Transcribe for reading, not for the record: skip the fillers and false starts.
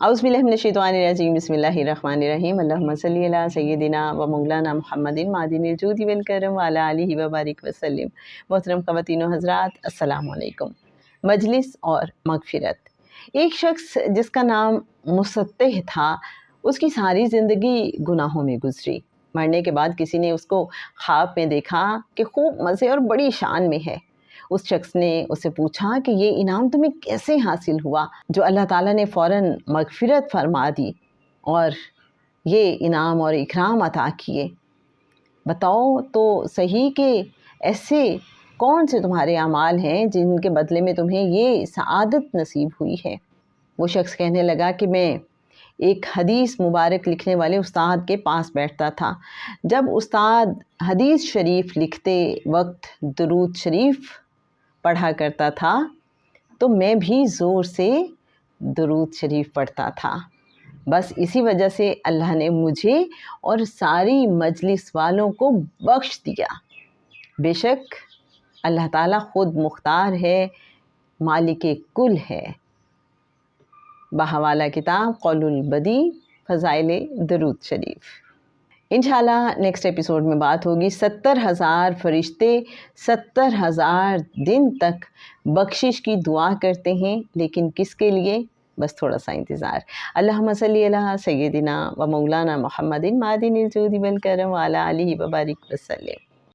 اعوذ باللہ من الشیطان الرجیم، بسم اللہ الرحمن الرحیم، اللہم صلی علی سیدنا و مولانا محمد معدن الجود والکرم وعلی آلہ وبارک وسلم۔ محترم خواتین و حضرات، السلام علیکم۔ مجلس اور مغفرت۔ ایک شخص جس کا نام مستح تھا، اس کی ساری زندگی گناہوں میں گزری۔ مرنے کے بعد کسی نے اس کو خواب میں دیکھا کہ خوب مزے اور بڑی شان میں ہے۔ اس شخص نے اس سے پوچھا کہ یہ انعام تمہیں کیسے حاصل ہوا؟ جو اللہ تعالیٰ نے فوراً مغفرت فرما دی اور یہ انعام اور اکرام عطا کیے۔ بتاؤ تو صحیح کہ ایسے کون سے تمہارے اعمال ہیں جن کے بدلے میں تمہیں یہ سعادت نصیب ہوئی ہے؟ وہ شخص کہنے لگا کہ میں ایک حدیث مبارک لکھنے والے استاد کے پاس بیٹھتا تھا۔ جب استاد حدیث شریف لکھتے وقت درود شریف پڑھا کرتا تھا تو میں بھی زور سے درود شریف پڑھتا تھا۔ بس اسی وجہ سے اللہ نے مجھے اور ساری مجلس والوں کو بخش دیا۔ بے شک اللہ تعالیٰ خود مختار ہے، مالک کل ہے۔ بحوالہ کتاب قول البدی فضائل درود شریف۔ انشاءاللہ نیکسٹ ایپیسوڈ میں بات ہوگی 70,000 فرشتے 70,000 دن تک بخشش کی دعا کرتے ہیں، لیکن کس کے لیے؟ بس تھوڑا سا انتظار۔ اللہم صلی علی سیدنا و مولانا محمد معدن الجود والکرم وعلی آلہ وبارک وسلم۔